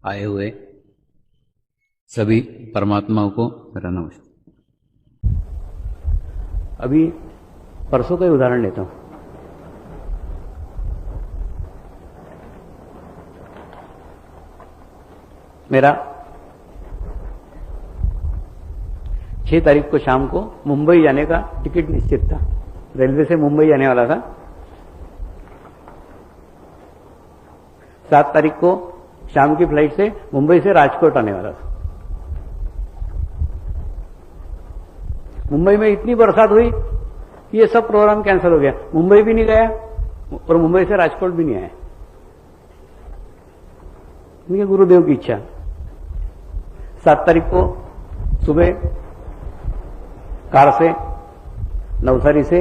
आए हुए सभी परमात्माओं को मेरा नमस्कार। अभी परसों का ही उदाहरण लेता हूं। मेरा 6 तारीख को शाम को मुंबई जाने का टिकट निश्चित था। रेलवे से मुंबई जाने वाला था। 7 तारीख को शाम की फ्लाइट से मुंबई से राजकोट आने वाला था। मुंबई में इतनी बरसात हुई कि ये सब प्रोग्राम कैंसिल हो गया। मुंबई भी नहीं गया और मुंबई से राजकोट भी नहीं आया। ये गुरुदेव की इच्छा। 7 तारीख को सुबह कार से नवसारी से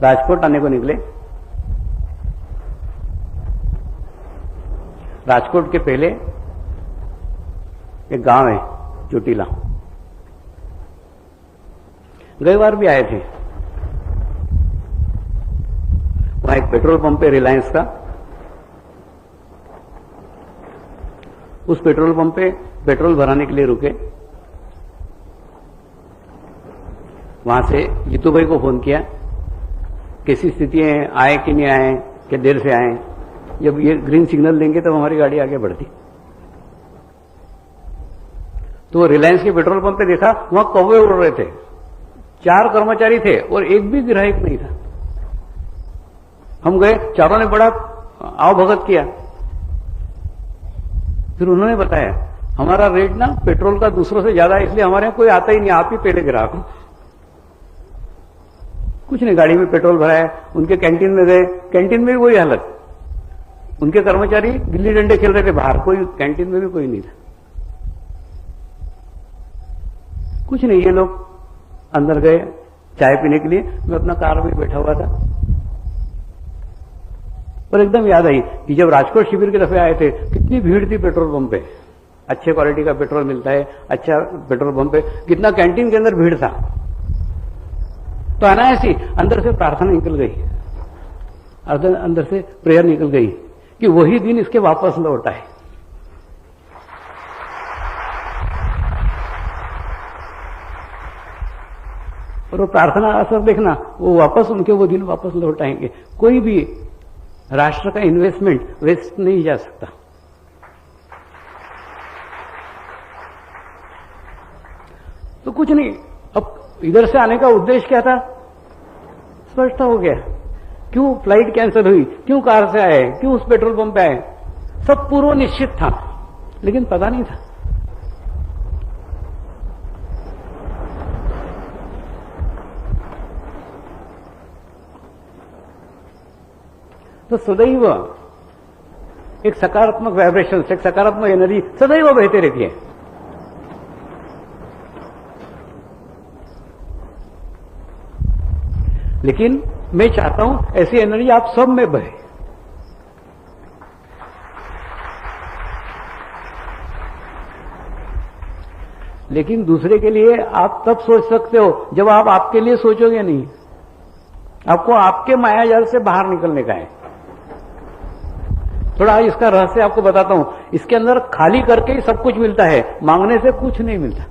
राजकोट आने को निकले। राजकोट के पहले एक गांव है चोटीला, गई बार भी आए थे। वहां एक पेट्रोल पंप है रिलायंस का। उस पेट्रोल पंप पे पेट्रोल भराने के लिए रुके। वहां से जीतू भाई को फोन किया, कैसी स्थिति है, आए कि नहीं आए, क्या देर से आए। जब ये ग्रीन सिग्नल देंगे तब हमारी गाड़ी आगे बढ़ती। तो रिलायंस के पेट्रोल पंप पे देखा, वहां कौवे उड़ रहे थे। 4 कर्मचारी थे और एक भी ग्राहक नहीं था। हम गए, चारों ने बड़ा आओ भगत किया। फिर उन्होंने बताया, हमारा रेट ना पेट्रोल का दूसरों से ज्यादा है, इसलिए हमारे यहां कोई आता ही नहीं, आप ही पहले ग्राहक हो। कुछ नहीं, गाड़ी में पेट्रोल भराया, उनके कैंटीन में गए, कैंटीन में भी वही हालत। उनके कर्मचारी गिल्ली डंडे खेल रहे थे बाहर, कोई कैंटीन में भी कोई नहीं था। कुछ नहीं, ये लोग अंदर गए चाय पीने के लिए। मैं अपना कार में बैठा हुआ था और एकदम याद आई कि जब राजकोट शिविर के दफे आए थे कितनी भीड़ थी पेट्रोल पंप पे। अच्छे क्वालिटी का पेट्रोल मिलता है, अच्छा पेट्रोल पंप पे कितना कैंटीन के अंदर भीड़ था। तो अनायासी अंदर से प्रार्थना निकल गई, अंदर से प्रेयर निकल गई कि वही दिन इसके वापस लौट आए। और वो प्रार्थना असर देखना, वो वापस उनके वो दिन वापस लौट आएंगे। कोई भी राष्ट्र का इन्वेस्टमेंट वेस्ट नहीं जा सकता। तो कुछ नहीं, अब इधर से आने का उद्देश्य क्या था स्पष्ट हो गया। क्यों फ्लाइट कैंसिल हुई, क्यों कार से आए, क्यों उस पेट्रोल पंप पे आए, सब पूर्व निश्चित था, लेकिन पता नहीं था। तो सदैव एक सकारात्मक वाइब्रेशन, एक सकारात्मक एनर्जी सदैव बहते रहती है। लेकिन मैं चाहता हूं ऐसी एनर्जी आप सब में बहे। लेकिन दूसरे के लिए आप तब सोच सकते हो जब आप आपके लिए सोचोगे नहीं। आपको आपके मायाजाल से बाहर निकलने का है। थोड़ा इसका रहस्य आपको बताता हूं। इसके अंदर खाली करके ही सब कुछ मिलता है, मांगने से कुछ नहीं मिलता।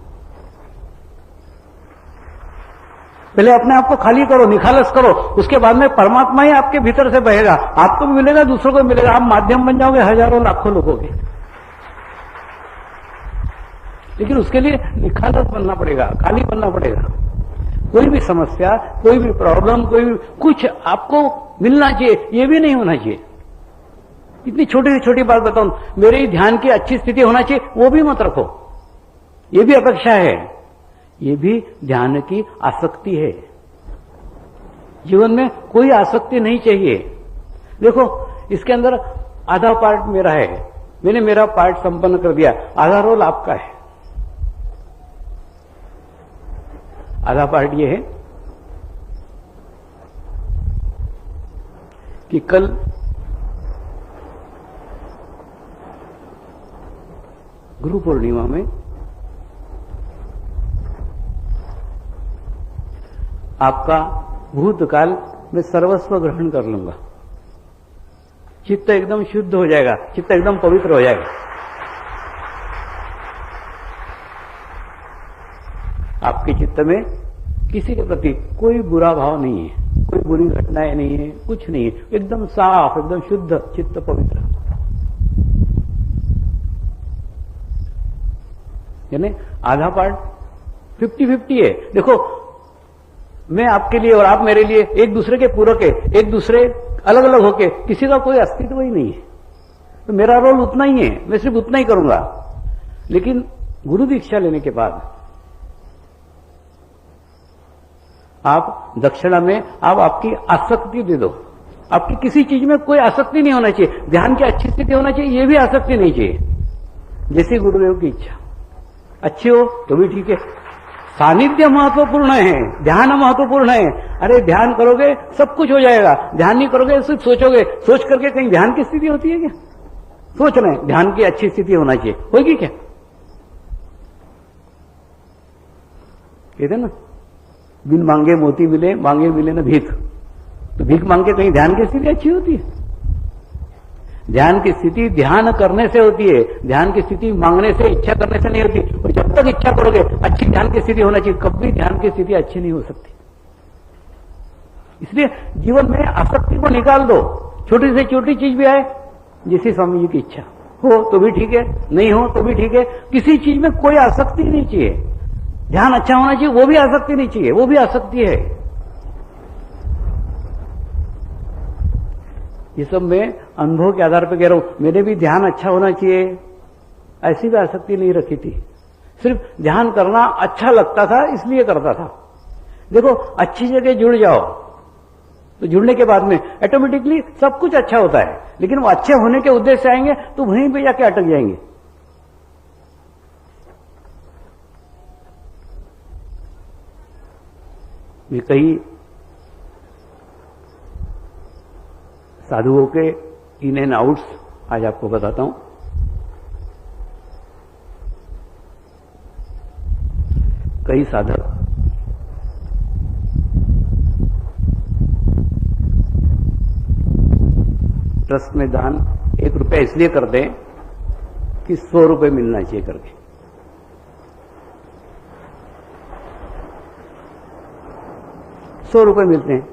पहले अपने आप को खाली करो, निखालस करो, उसके बाद में परमात्मा ही आपके भीतर से बहेगा। आपको भी मिलेगा, दूसरों को भी मिलेगा। आप माध्यम बन जाओगे हजारों लाखों लोगों के। लेकिन उसके लिए निखालस बनना पड़ेगा, खाली बनना पड़ेगा। कोई भी समस्या, कोई भी प्रॉब्लम, कोई भी कुछ आपको मिलना चाहिए, ये भी नहीं होना चाहिए। इतनी छोटी से छोटी बात बताऊं, मेरे ही ध्यान की अच्छी स्थिति होना चाहिए, वो भी मत रखो। ये भी अपेक्षा है, ये भी ध्यान की आसक्ति है। जीवन में कोई आसक्ति नहीं चाहिए। देखो, इसके अंदर आधा पार्ट मेरा है, मैंने मेरा पार्ट संपन्न कर दिया, आधा रोल आपका है। आधा पार्ट ये है कि कल गुरु पूर्णिमा में आपका भूतकाल में सर्वस्व ग्रहण कर लूंगा। चित्त एकदम शुद्ध हो जाएगा, चित्त एकदम पवित्र हो जाएगा। आपके चित्त में किसी के प्रति कोई बुरा भाव नहीं है, कोई बुरी घटनाएं नहीं है, कुछ नहीं है, एकदम साफ, एकदम शुद्ध चित्त, पवित्र। यानी आधा पार्ट 50-50 है। देखो, मैं आपके लिए और आप मेरे लिए एक दूसरे के पूरक है, एक दूसरे अलग अलग होके किसी का कोई अस्तित्व ही नहीं है। तो मेरा रोल उतना ही है, मैं सिर्फ उतना ही करूंगा। लेकिन गुरु दीक्षा लेने के बाद आप दक्षिणा में आप आपकी आसक्ति दे दो। आपकी किसी चीज में कोई आसक्ति नहीं होना चाहिए। ध्यान की अच्छी स्थिति होना चाहिए, यह भी आसक्ति नहीं चाहिए। जैसे गुरुदेव की इच्छा अच्छी हो तो भी ठीक है। सानिध्य महत्वपूर्ण है, ध्यान महत्वपूर्ण है। अरे ध्यान करोगे सब कुछ हो जाएगा, ध्यान नहीं करोगे सिर्फ सोचोगे, सोच करके कहीं ध्यान की स्थिति होती है क्या? सोच रहे हैं ध्यान की अच्छी स्थिति होना चाहिए, होगी क्या? कहते ना, बिन मांगे मोती मिले, मांगे मिले न भीख। तो भीख मांग के कहीं ध्यान की स्थिति अच्छी होती है? ध्यान की स्थिति ध्यान करने से होती है, ध्यान की स्थिति मांगने से, इच्छा करने से नहीं होती। और जब तक इच्छा करोगे अच्छी ध्यान की स्थिति होना चाहिए, कभी ध्यान की स्थिति अच्छी नहीं हो सकती। इसलिए जीवन में आसक्ति को निकाल दो। छोटी से छोटी चीज भी आए, जैसी स्वामी जी की इच्छा हो तो भी ठीक है, नहीं हो तो भी ठीक है। किसी चीज में कोई आसक्ति नहीं चाहिए। ध्यान अच्छा होना चाहिए, वो भी आसक्ति नहीं चाहिए, वो भी आसक्ति है। ये सब मैं अनुभव के आधार पर कह रहा हूं। मेरे भी ध्यान अच्छा होना चाहिए, ऐसी भी आसक्ति नहीं रखी थी। सिर्फ ध्यान करना अच्छा लगता था इसलिए करता था। देखो, अच्छी जगह जुड़ जाओ तो जुड़ने के बाद में ऑटोमेटिकली सब कुछ अच्छा होता है। लेकिन वो अच्छे होने के उद्देश्य से आएंगे तो वहीं पे जाके अटक जाएंगे। मैं कई साधुओं के इन एंड आउट्स आज आपको बताता हूं। कई साधक ट्रस्ट में दान 1 रुपया इसलिए करते हैं कि 100 रुपये मिलना चाहिए करके। ₹100 मिलते हैं।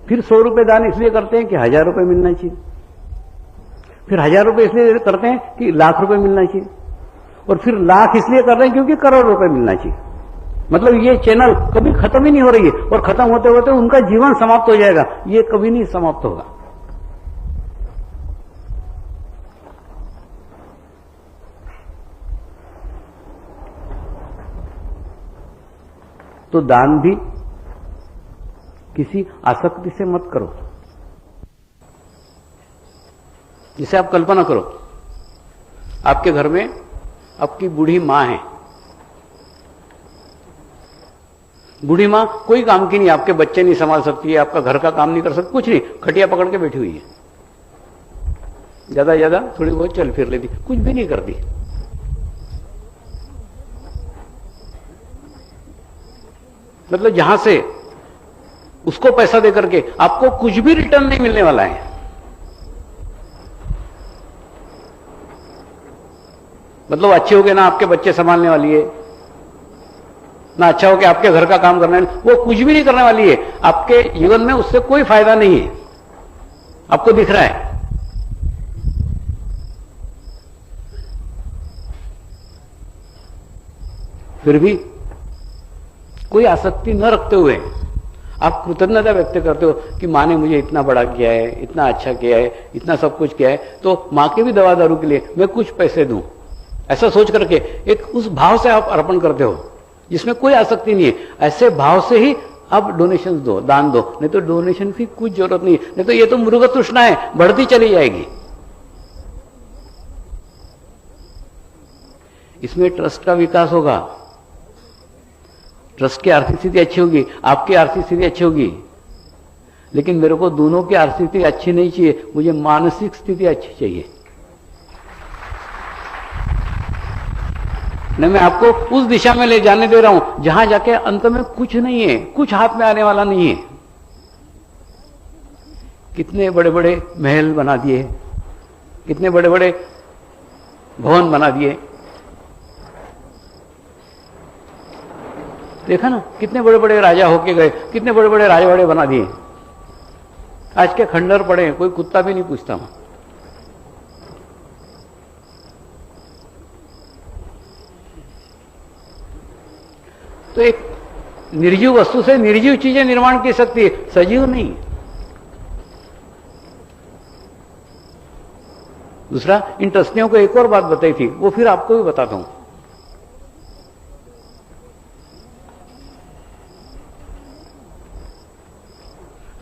फिर 100 रुपये दान इसलिए करते हैं कि 1000 रुपये मिलना चाहिए। फिर 1000 रुपये इसलिए करते हैं कि लाख रुपए मिलना चाहिए। और फिर लाख इसलिए कर रहे हैं क्योंकि करोड़ रुपए मिलना चाहिए। मतलब ये चैनल कभी खत्म ही नहीं हो रही है, और खत्म होते होते उनका जीवन समाप्त हो जाएगा। ये कभी नहीं समाप्त होगा। तो दान भी किसी आसक्ति से मत करो। जिसे आप कल्पना करो, आपके घर में आपकी बूढ़ी मां है। बूढ़ी मां कोई काम की नहीं, आपके बच्चे नहीं संभाल सकती है, आपका घर का काम नहीं कर सकती, कुछ नहीं, खटिया पकड़ के बैठी हुई है। ज्यादा ज्यादा थोड़ी बहुत चल फिर लेती, कुछ भी नहीं करती। मतलब जहां से उसको पैसा दे करके आपको कुछ भी रिटर्न नहीं मिलने वाला है। मतलब अच्छे हो गए ना आपके बच्चे संभालने वाली है, ना अच्छा हो के आपके घर का काम करना है, वो कुछ भी नहीं करने वाली है। आपके जीवन में उससे कोई फायदा नहीं है, आपको दिख रहा है। फिर भी कोई आसक्ति न रखते हुए आप कृतज्ञता व्यक्त करते हो कि मां ने मुझे इतना बड़ा किया है, इतना अच्छा किया है, इतना सब कुछ किया है, तो मां के भी दवा दारू के लिए मैं कुछ पैसे दूं, ऐसा सोच करके एक उस भाव से आप अर्पण करते हो जिसमें कोई आसक्ति नहीं है। ऐसे भाव से ही आप डोनेशन दो, दान दो, नहीं तो डोनेशन की कुछ जरूरत नहीं है। नहीं तो ये तो मृग तृष्णा है, बढ़ती चली जाएगी। इसमें ट्रस्ट का विकास होगा, ट्रस्ट की आर्थिक स्थिति अच्छी होगी, आपकी आर्थिक स्थिति अच्छी होगी। लेकिन मेरे को दोनों की आर्थिक स्थिति अच्छी नहीं चाहिए, मुझे मानसिक स्थिति अच्छी चाहिए। नहीं, मैं आपको उस दिशा में ले जाने दे रहा हूं जहां जाके अंत में कुछ नहीं है, कुछ हाथ में आने वाला नहीं है। कितने बड़े बड़े महल बना दिए, कितने बड़े बड़े भवन बना दिए। देखा ना, कितने बड़े बड़े राजा होके गए, कितने बड़े बड़े राजवाड़े बना दिए। आज के खंडर पड़े हैं, कोई कुत्ता भी नहीं पूछता वहां। तो एक निर्जीव वस्तु से निर्जीव चीजें निर्माण की सकती है, सजीव नहीं। दूसरा, इन ट्रस्टियों को एक और बात बताई थी, वो फिर आपको भी बताता हूं।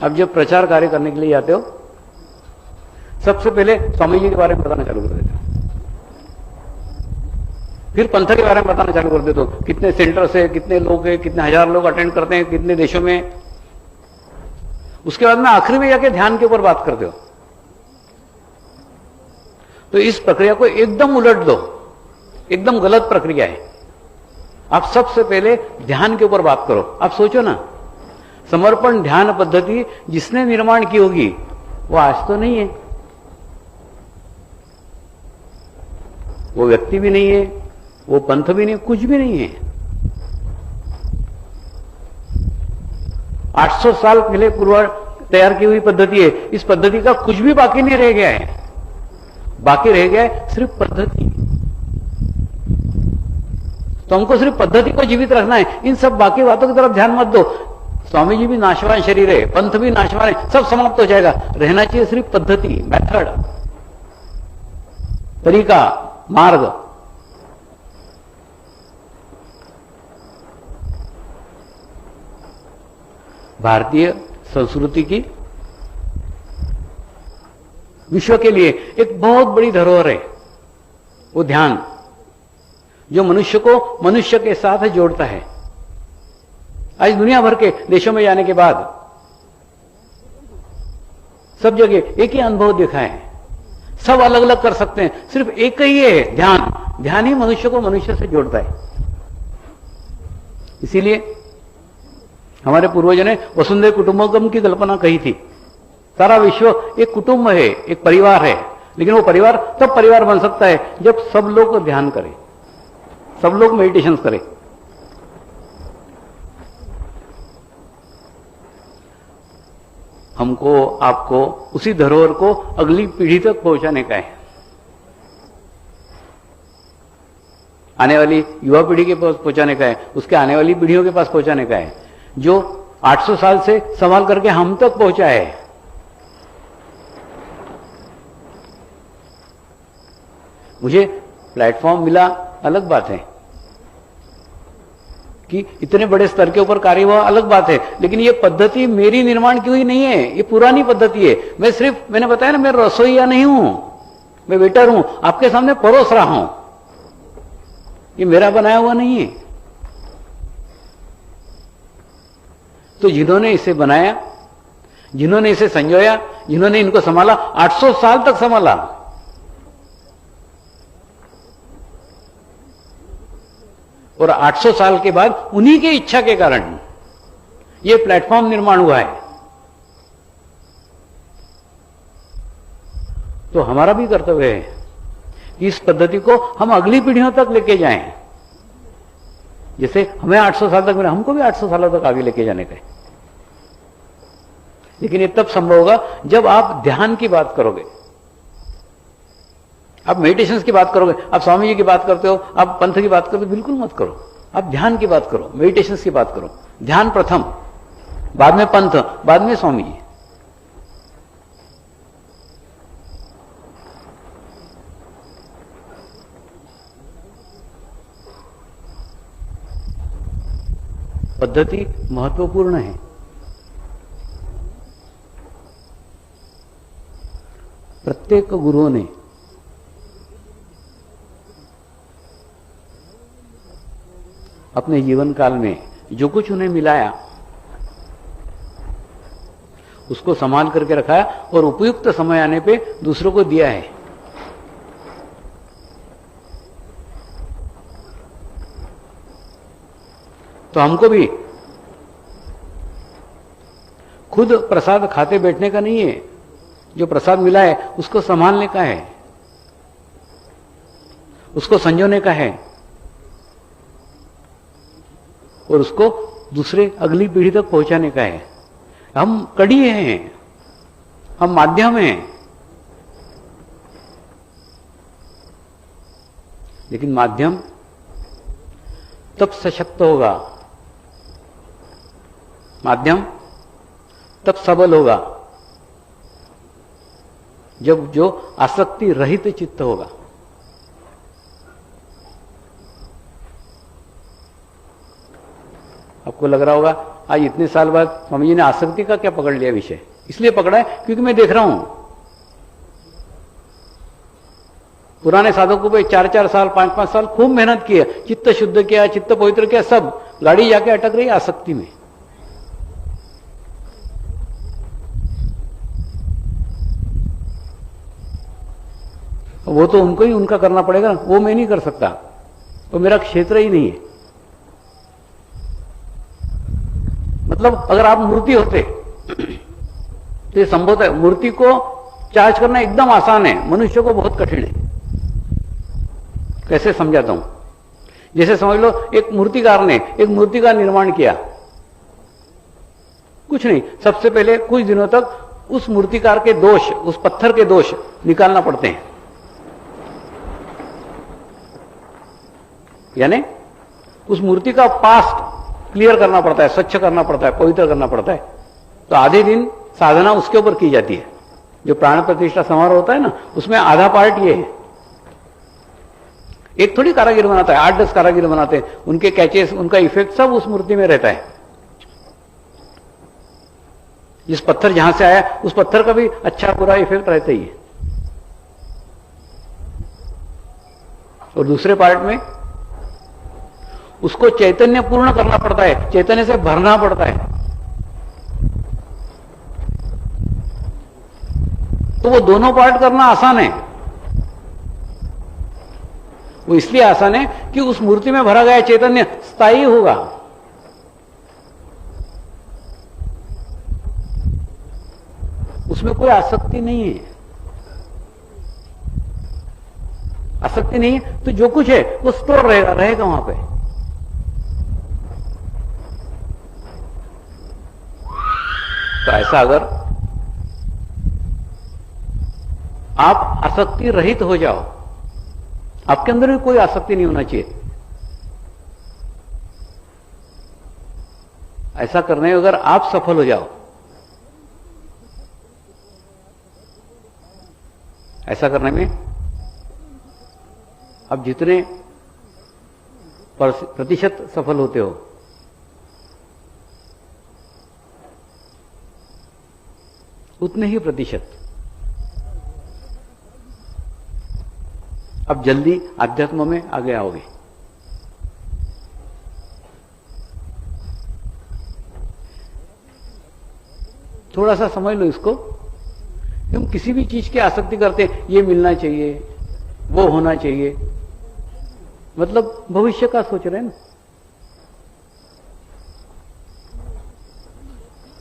अब जब प्रचार कार्य करने के लिए जाते हो, सबसे पहले स्वामी जी के बारे में बताना चालू कर देते हो, फिर पंथ के बारे में बताना चालू कर देते हो, कितने सेंटर से कितने लोग हैं, कितने हजार लोग अटेंड करते हैं, कितने देशों में। उसके बाद में आखिरी में जाके ध्यान के ऊपर बात करते हो। तो इस प्रक्रिया को एकदम उलट दो, एकदम गलत प्रक्रिया है। आप सबसे पहले ध्यान के ऊपर बात करो। आप सोचो ना, समर्पण ध्यान पद्धति जिसने निर्माण की होगी वो आज तो नहीं है, वो व्यक्ति भी नहीं है, वो पंथ भी नहीं, कुछ भी नहीं है। 800 साल पहले पूर्व तैयार की हुई पद्धति है। इस पद्धति का कुछ भी बाकी नहीं रह गया है। बाकी रह गया है सिर्फ पद्धति। तो हमको सिर्फ पद्धति को जीवित रखना है। इन सब बाकी बातों की तरफ ध्यान मत दो। स्वामी जी भी नाशवान शरीर है, पंथ भी नाशवान है, सब समाप्त हो जाएगा। रहना चाहिए सिर्फ पद्धति, मेथड, तरीका, मार्ग। भारतीय संस्कृति की विश्व के लिए एक बहुत बड़ी धरोहर है वो ध्यान, जो मनुष्य को मनुष्य के साथ जोड़ता है। आज दुनिया भर के देशों में जाने के बाद सब जगह एक ही अनुभव देखा है। सब अलग अलग कर सकते हैं, सिर्फ एक ही है ध्यान। ध्यान ही मनुष्य को मनुष्य से जोड़ता है। इसीलिए हमारे पूर्वजों ने वसुंधैव कुटुंबकम की कल्पना कही थी। सारा विश्व एक कुटुंब है, एक परिवार है। लेकिन वो परिवार तब परिवार बन सकता है जब सब लोग ध्यान करें, सब लोग मेडिटेशन करें। हमको आपको उसी धरोहर को अगली पीढ़ी तक पहुंचाने का है। आने वाली युवा पीढ़ी के पास पहुंचाने का है, उसके आने वाली पीढ़ियों के पास पहुंचाने का है, जो 800 साल से संभाल करके हम तक पहुंचा है। मुझे प्लेटफॉर्म मिला अलग बात है, कि इतने बड़े स्तर के ऊपर कार्य हुआ अलग बात है। लेकिन ये पद्धति मेरी निर्माण की हुई नहीं है, ये पुरानी पद्धति है। मैंने बताया ना, मैं रसोईया नहीं हूं, मैं वेटर हूं, आपके सामने परोस रहा हूं। ये मेरा बनाया हुआ नहीं है। तो जिन्होंने इसे बनाया, जिन्होंने इसे संजोया, जिन्होंने इनको संभाला, 800 साल तक संभाला। और 800 साल के बाद उन्हीं की इच्छा के कारण यह प्लेटफॉर्म निर्माण हुआ है। तो हमारा भी कर्तव्य है कि इस पद्धति को हम अगली पीढ़ियों तक लेके जाएं। जैसे हमें 800 साल तक मिला, हमको भी 800 सालों तक आगे लेके जाने का है। लेकिन ये तब संभव होगा जब आप ध्यान की बात करोगे, आप मेडिटेशन की बात करोगे। आप स्वामी जी की बात करते हो, आप पंथ की बात करते हो, बिल्कुल मत करो। आप ध्यान की बात करो, मेडिटेशन की बात करो। ध्यान प्रथम, बाद में पंथ, बाद में स्वामी जी। पद्धति महत्वपूर्ण है। प्रत्येक गुरुओं ने अपने जीवन काल में जो कुछ उन्हें मिलाया उसको संभाल करके रखा है और उपयुक्त समय आने पे दूसरों को दिया है। तो हमको भी खुद प्रसाद खाते बैठने का नहीं है, जो प्रसाद मिला है उसको संभालने का है, उसको संजोने का है और उसको दूसरे अगली पीढ़ी तक पहुंचाने का है। हम कड़ी हैं, हम माध्यम हैं, लेकिन माध्यम तब सशक्त होगा, माध्यम तब सबल होगा जब जो आसक्ति रहित चित्त होगा। आपको लग रहा होगा आज इतने साल बाद स्वामी जी ने आसक्ति का क्या पकड़ लिया विषय। इसलिए पकड़ा है क्योंकि मैं देख रहा हूं पुराने साधकों पे 4-4 साल 5-5 साल खूब मेहनत की है, चित्त शुद्ध किया, चित्त पवित्र किया, सब गाड़ी जाके अटक रही आसक्ति में। वो तो उनको ही उनका करना पड़ेगा, वो मैं नहीं कर सकता, वो मेरा क्षेत्र ही नहीं है। मतलब अगर आप मूर्ति होते तो ये संभव है, मूर्ति को चार्ज करना एकदम आसान है, मनुष्य को बहुत कठिन है। कैसे समझाता हूं, जैसे समझ लो एक मूर्तिकार ने एक मूर्ति का निर्माण किया, कुछ नहीं, सबसे पहले कुछ दिनों तक उस मूर्तिकार के दोष, उस पत्थर के दोष निकालना पड़ते हैं, यानी उस मूर्ति का पास्ट क्लियर करना पड़ता है, स्वच्छ करना पड़ता है, पवित्र करना पड़ता है। तो आधे दिन साधना उसके ऊपर की जाती है। जो प्राण प्रतिष्ठा समारोह होता है ना, उसमें आधा पार्ट ये है। एक थोड़ी कारागिर बनाता है, 8-10 कारागिर बनाते हैं, उनके कैचेस, उनका इफेक्ट सब उस मूर्ति में रहता है। जिस पत्थर जहां से आया उस पत्थर का भी अच्छा बुरा इफेक्ट रहता ही है। और दूसरे पार्ट में उसको चैतन्य पूर्ण करना पड़ता है, चैतन्य से भरना पड़ता है। तो वो दोनों पार्ट करना आसान है। वो इसलिए आसान है कि उस मूर्ति में भरा गया चैतन्य स्थायी होगा। उसमें कोई आसक्ति नहीं है। आसक्ति नहीं है तो जो कुछ है वो स्टोर रहेगा वहां पे। तो ऐसा अगर आप आसक्ति रहित हो जाओ, आपके अंदर भी कोई आसक्ति नहीं होना चाहिए। ऐसा करने में अगर आप सफल हो जाओ, ऐसा करने में आप जितने प्रतिशत सफल होते हो, उतने ही प्रतिशत अब जल्दी आध्यात्म में आगे आओगे। थोड़ा सा समझ लो इसको। हम किसी भी चीज की आसक्ति करते हैं, ये मिलना चाहिए, वो होना चाहिए, मतलब भविष्य का सोच रहे हैं ना,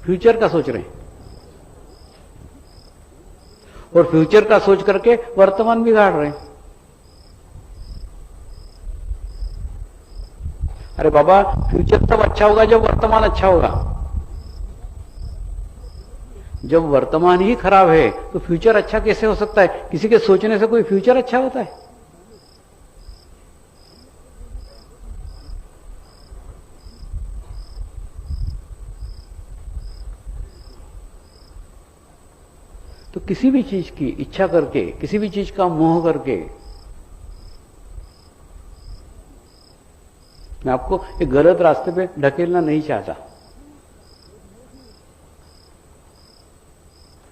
फ्यूचर का सोच रहे हैं। और फ्यूचर का सोच करके वर्तमान बिगाड़ रहे हैं। अरे बाबा, फ्यूचर तब अच्छा होगा जब वर्तमान अच्छा होगा। जब वर्तमान ही खराब है तो फ्यूचर अच्छा कैसे हो सकता है? किसी के सोचने से कोई फ्यूचर अच्छा होता है? तो किसी भी चीज की इच्छा करके, किसी भी चीज का मोह करके, मैं आपको एक गलत रास्ते पे ढकेलना नहीं चाहता।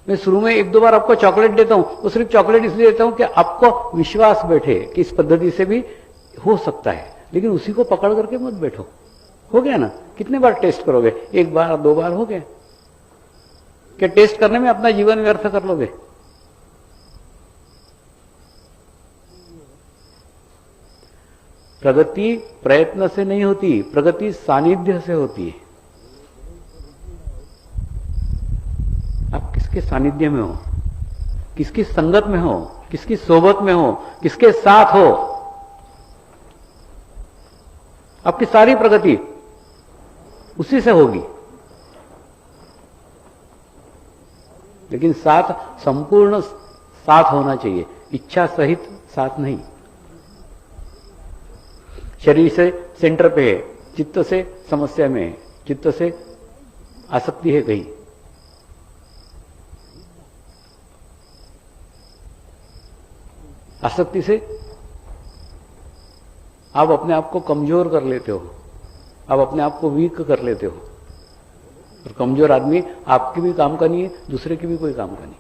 मैं शुरू में 1-2 बार आपको चॉकलेट देता हूं, तो सिर्फ चॉकलेट इसलिए देता हूं कि आपको विश्वास बैठे कि इस पद्धति से भी हो सकता है, लेकिन उसी को पकड़ करके मत बैठो। हो गया ना? कितने बार टेस्ट करोगे? 1 बार 2 बार हो गया? क्या टेस्ट करने में अपना जीवन व्यर्थ कर लोगे? प्रगति प्रयत्न से नहीं होती, प्रगति सानिध्य से होती है। आप किसके सानिध्य में हो? किसकी संगत में हो, किसकी सोबत में हो, किसके साथ हो, आपकी सारी प्रगति उसी से होगी। लेकिन साथ संपूर्ण साथ होना चाहिए, इच्छा सहित साथ नहीं। शरीर से सेंटर पे है, चित्त से समस्या में है, चित्त से आसक्ति है कहीं। आसक्ति से आप अपने आप को कमजोर कर लेते हो, आप अपने आप को वीक कर लेते हो। और कमजोर आदमी आपके भी काम का नहीं है, दूसरे के भी कोई काम का नहीं।